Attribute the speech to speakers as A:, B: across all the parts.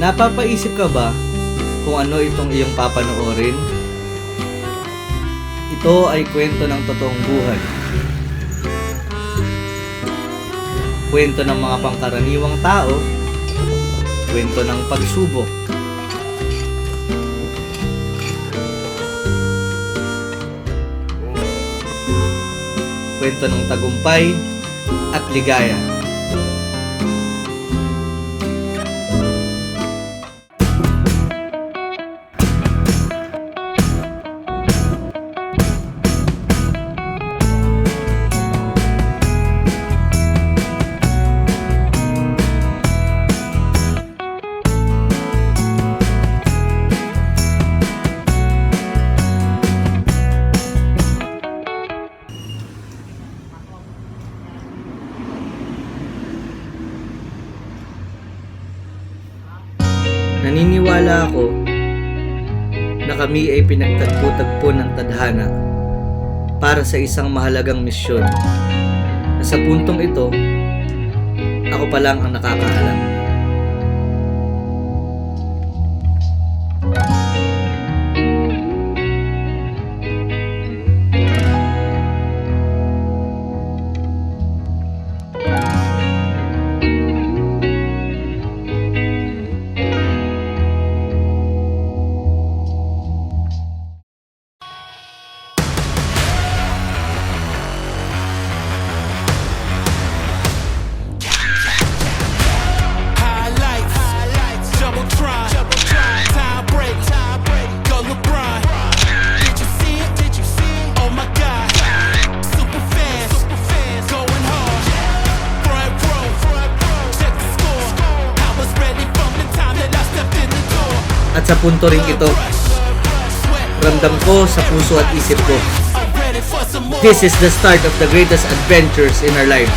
A: Napapaisip ka ba kung ano itong iyong papanoorin? Ito ay kwento ng totoong buhay. Kwento ng mga pangkaraniwang tao. Kwento ng pagsubok. Kwento ng tagumpay at ligaya. Naniniwala ako na kami ay pinagtagpo-tagpo ng tadhana para sa isang mahalagang misyon na sa puntong ito, ako pa lang ang nakakaalam. At sa punto rin ito, ramdam ko sa puso at isip ko, this is the start of the greatest adventures in our lives.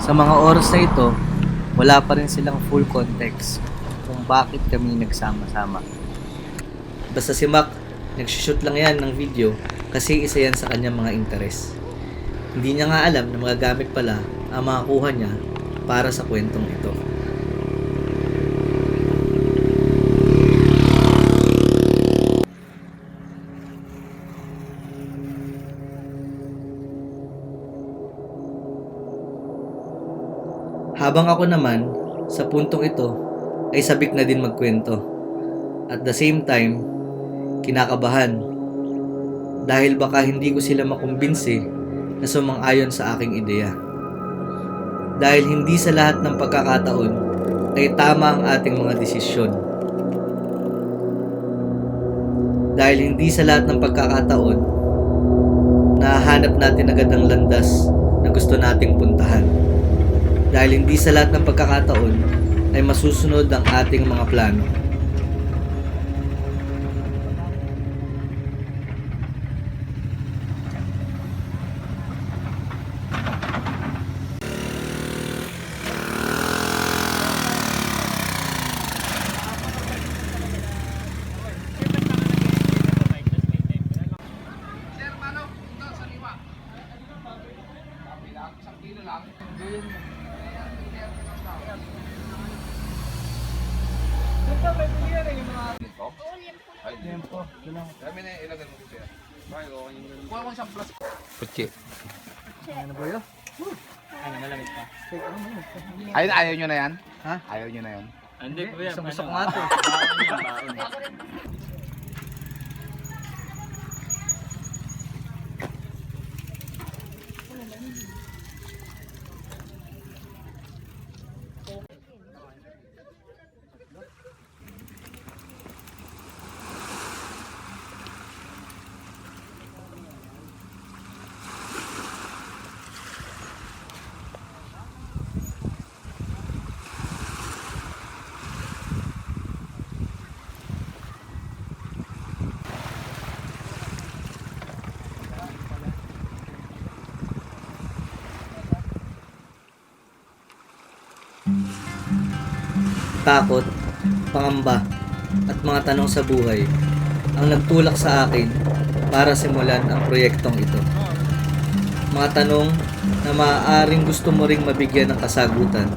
A: Sa mga oras na ito, wala pa rin silang full context kung bakit kami nagsama-sama. Basta si Mac, nag-shoot lang yan ng video kasi isa yan sa kanyang mga interes. Hindi niya nga alam na magagamit pala ang makakuha niya para sa kwentong ito. Habang ako naman, sa puntong ito, ay sabik na din magkwento. At the same time, kinakabahan. Dahil baka hindi ko sila makumbinsi na sumang-ayon sa aking ideya. Dahil hindi sa lahat ng pagkakataon ay tama ang ating mga desisyon. Dahil hindi sa lahat ng pagkakataon nahahanap natin agad ang landas na gusto nating puntahan. Dahil hindi sa lahat ng pagkakataon ay masusunod ang ating mga plano.
B: Kutsi.
A: Ano ba yun?
C: Ano, malamig pa?
B: Ayaw nyo na yan?
A: Ha?
B: Ayaw nyo na yan?
C: Hindi po yan.
A: Gusto ko nga ito.
C: Baon yan, baon.
A: takot, pangamba, at mga tanong sa buhay ang nagtulak sa akin para simulan ang proyektong ito. Mga tanong na maaaring gusto mo ring mabigyan ng kasagutan.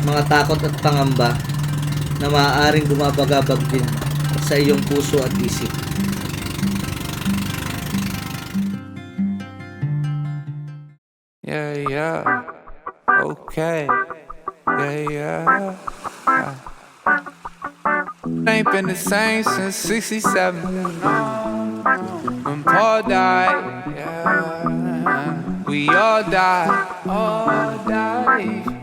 A: Mga takot at pangamba na maaaring bumabagabag din sa iyong puso at isip.
D: Yeah, okay, yeah. Ain't been the same since 67. When Paul died, yeah. We all died,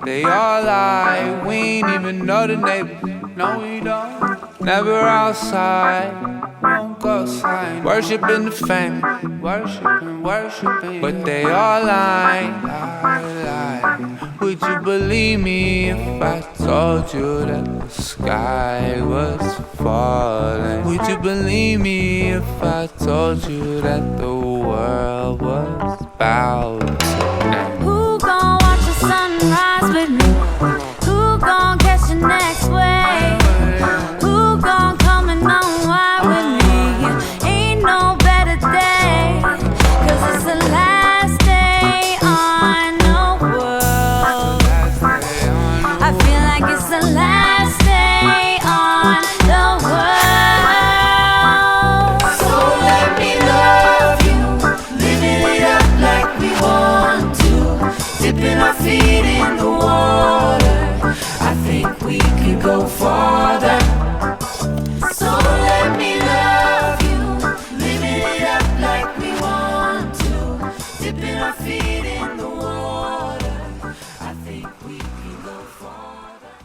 D: They all lie, we ain't even know the neighbors. No, we don't. Never outside, won't go outside. Worshiping the fame, worshiping. But they all lie. Would you believe me if I told you that the sky was falling? Would you believe me if I told you that the world was about to end?
E: Who gon' watch the sunrise with me? Who gon' catch the next wave? Who gon' come and unwind with me? Ain't no better day, 'cause it's the last day on the world. I feel like it's the last day on the world. So let me love you, living it up like we want to, dipping our feet in the water. I think we could go farther. So let me love you, living it up like we want to, dipping our feet in the water. I think we could go farther.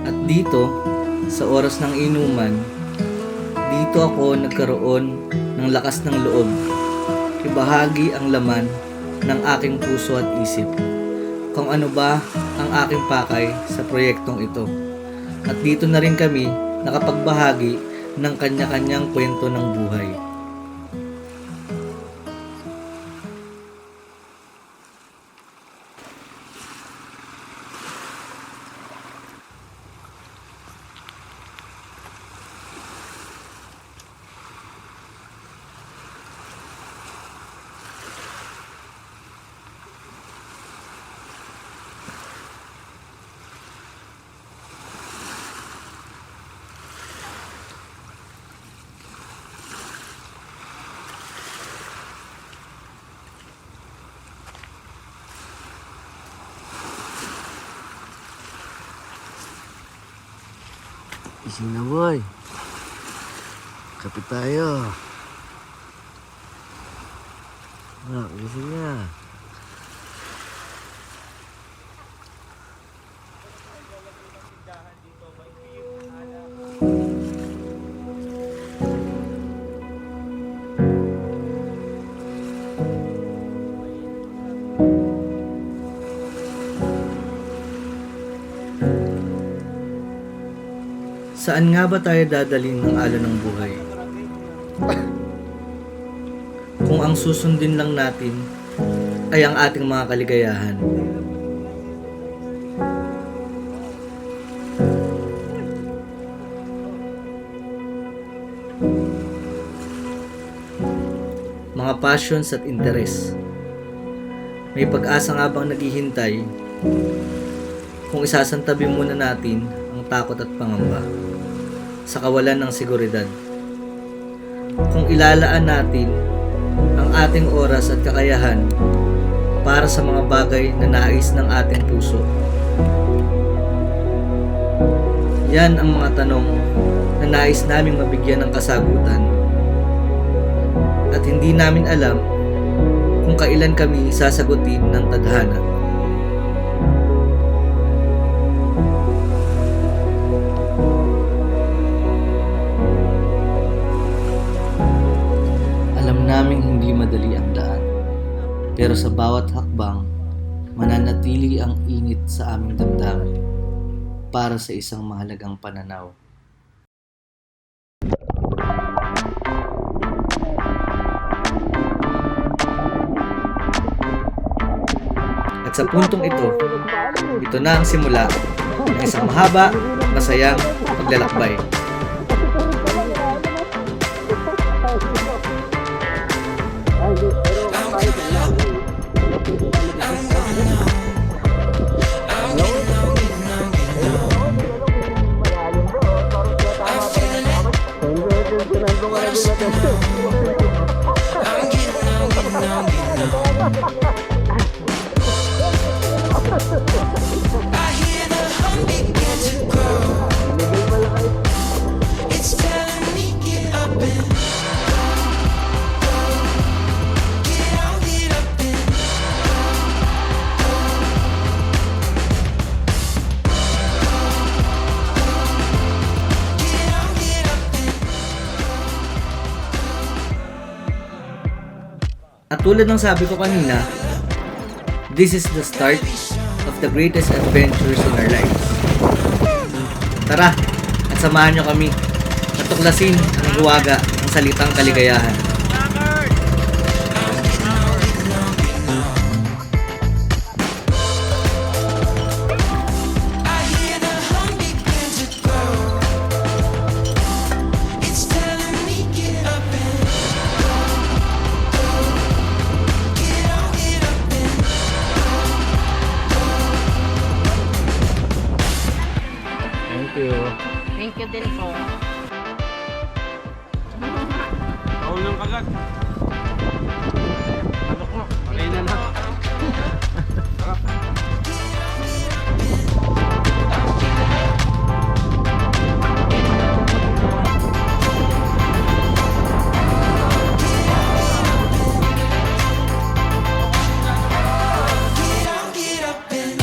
A: At dito, sa oras ng inuman, dito ako nagkaroon ng lakas ng loob. Ibahagi ang laman ng aking puso at isip. Kung ano ba ang aking pakay sa proyektong ito. At dito na rin kami nakapagbahagi ng kanya-kanyang kwento ng buhay.
F: Gising na boy. Kapit tayo. Gising na.
A: Saan nga ba tayo dadalhin ng alon ng buhay? Kung ang susundin lang natin ay ang ating mga kaligayahan. Mga passions at interes. May pag-asa nga bang naghihintay kung isasantabi muna natin ang takot at pangamba sa kawalan ng seguridad? Kung ilalaan natin ang ating oras at kakayahan para sa mga bagay na nais ng ating puso. Yan ang mga tanong na nais naming mabigyan ng kasagutan. At hindi namin alam kung kailan kami sasagutin ng tadhana. Alam naming hindi madali ang daan, pero sa bawat hakbang, mananatili ang init sa aming damdamin para sa isang mahalagang pananaw. At At sa puntong ito, ito na ang simula ng isang mahaba, masayang paglalakbay.
E: I hear the hum begin to grow. It's telling me get up and get out, get up and get out, get up and
A: At tulad ng sabi ko kanina, this is the start of the greatest adventures in our lives. Tara, at samahan nyo kami na tuklasin ang huwaga ng salitang kaligayahan.
E: I hear the hum begin to grow. It's telling me get up and get out, get up and
F: Thank you.
G: Thank you din po.
C: Unang kagat. Ano ko? Okay na na.
E: get out, get up and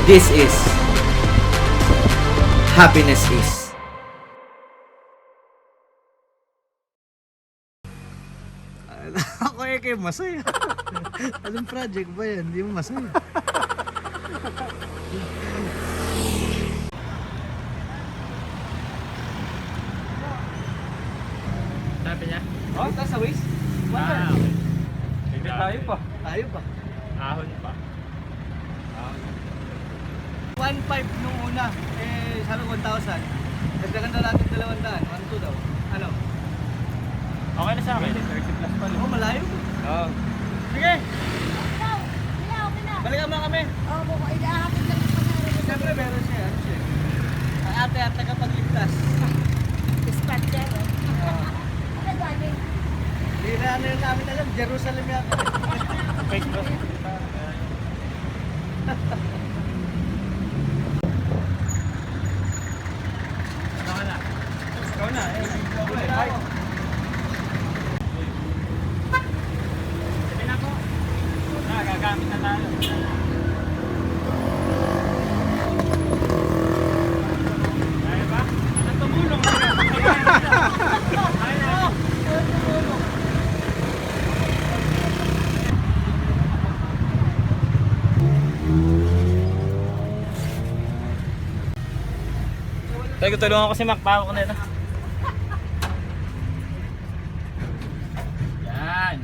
A: This is Happiness is.
F: Ako kayo masaya. Anong project ba yan? Hindi mo masaya.
C: Sabi niya?
A: Oh, taas sa waist?
C: Ah, okay. Tignan tayo pa.
A: Tayo pa.
C: Ahon pa.
A: 1.5 nung una, sabi 1,000. Dagdagan na natin 200. 1,200 daw. Ano?
C: Okay na sa akin. 30 plus pa.
A: Oh, malayo.
C: Oo.
A: Sige,
G: Ikaw, okay na.
A: balikan mo kami.
G: Oo, buko, ilahatid lang sa kanila.
A: Siyempre, meron siya. Ano siya? Ate at tagapagligtas.
G: Dispatcher. Ano driving?
A: Hindi na ano yung namin alam. Jerusalem yata.
C: Fake plus. Ano ka na? Ikaw na. Sige na po. Gagamit na tayo. Kaya ba? Anong tumulong? Kaya na. Tayo, tulungan ko si Mac. Bawa ko na ito. Yan.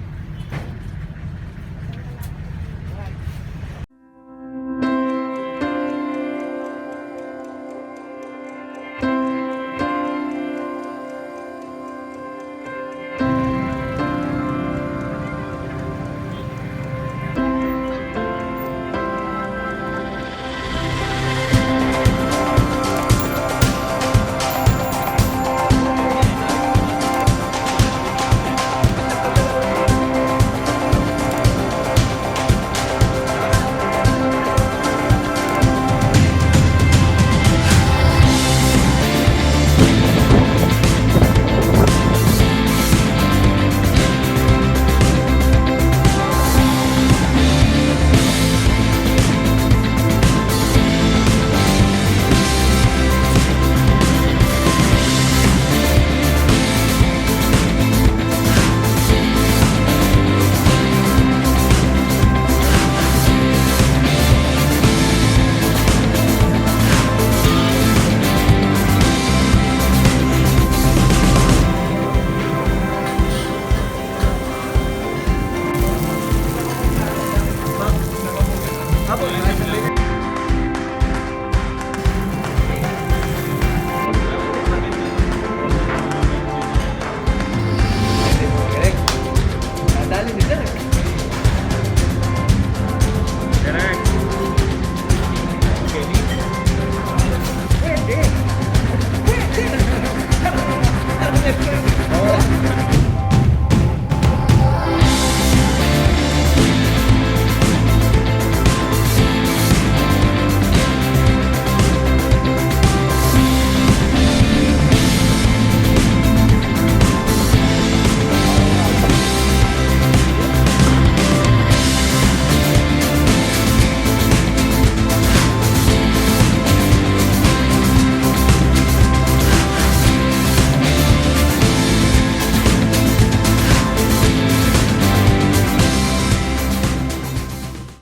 C: siyempre.